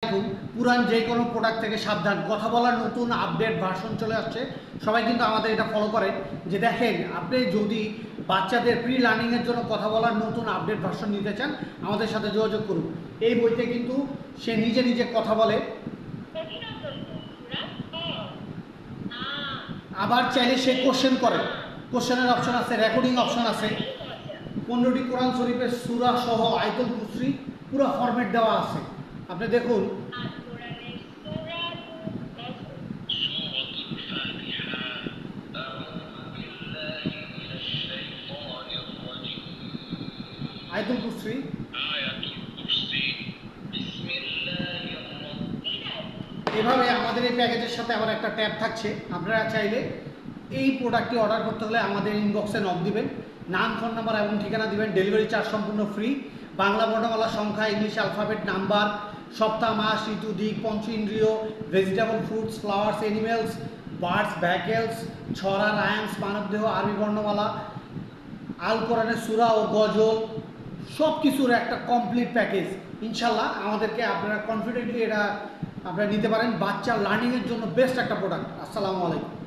আলাইকুম। পুরান যে কোনো প্রোডাক্ট থেকে সাবধান, কথা বলার নতুন আপডেট ভার্সন চলে আসছে। সবাই কিন্তু আমাদের এটা ফলো করেন যে দেখেন, আপনি যদি বাচ্চাদের প্রি লার্নিংয়ের জন্য কথা বলার নতুন আপডেট ভার্সন নিতে চান, আমাদের সাথে যোগাযোগ করুন। এই বইতে কিন্তু সে নিজে নিজে কথা বলে, আবার চাইলে সে কোশ্চেন করে, কোশ্চেনের অপশন আছে, রেকর্ডিং অপশন আছে। 15টি কোরআন শরীফের সূরা সহ আয়াতুল কুরসি পুরো ফরম্যাট দেওয়া আছে। আপনি দেখুন, আয়াতুল কুরসি, এভাবে আমাদের এই প্যাকেজের সাথে আবার একটা ট্যাব থাকছে। আপনারা চাইলে এই প্রোডাক্টটি অর্ডার করতে হলে আমাদের ইনবক্সে নক দিবেন, নাম, ফোন নাম্বার এবং ঠিকানা দিবেন। ডেলিভারি চার্জ সম্পূর্ণ ফ্রি। বাংলা বর্ণমালা সংখ্যা, ইংলিশ অ্যালফাবেট নাম্বার, সপ্তাহ, মাস, ঋতু, দিক, পঞ্চ ইন্দ্রিয়, vegetable, fruits, flowers, animals, birds, vehicles, ছড়া, রায়ামস, মানবদেহ, আরবি বর্ণমালা, আল কোরআনের সূরা ও গজল, সব কিছুর একটা কমপ্লিট প্যাকেজ। ইনশাল্লাহ আমাদেরকে আপনারা কনফিডেন্টলি এটা আপনারা নিতে পারেন। বাচ্চা লার্নিংয়ের জন্য বেস্ট একটা প্রোডাক্ট। আসসালামু আলাইকুম।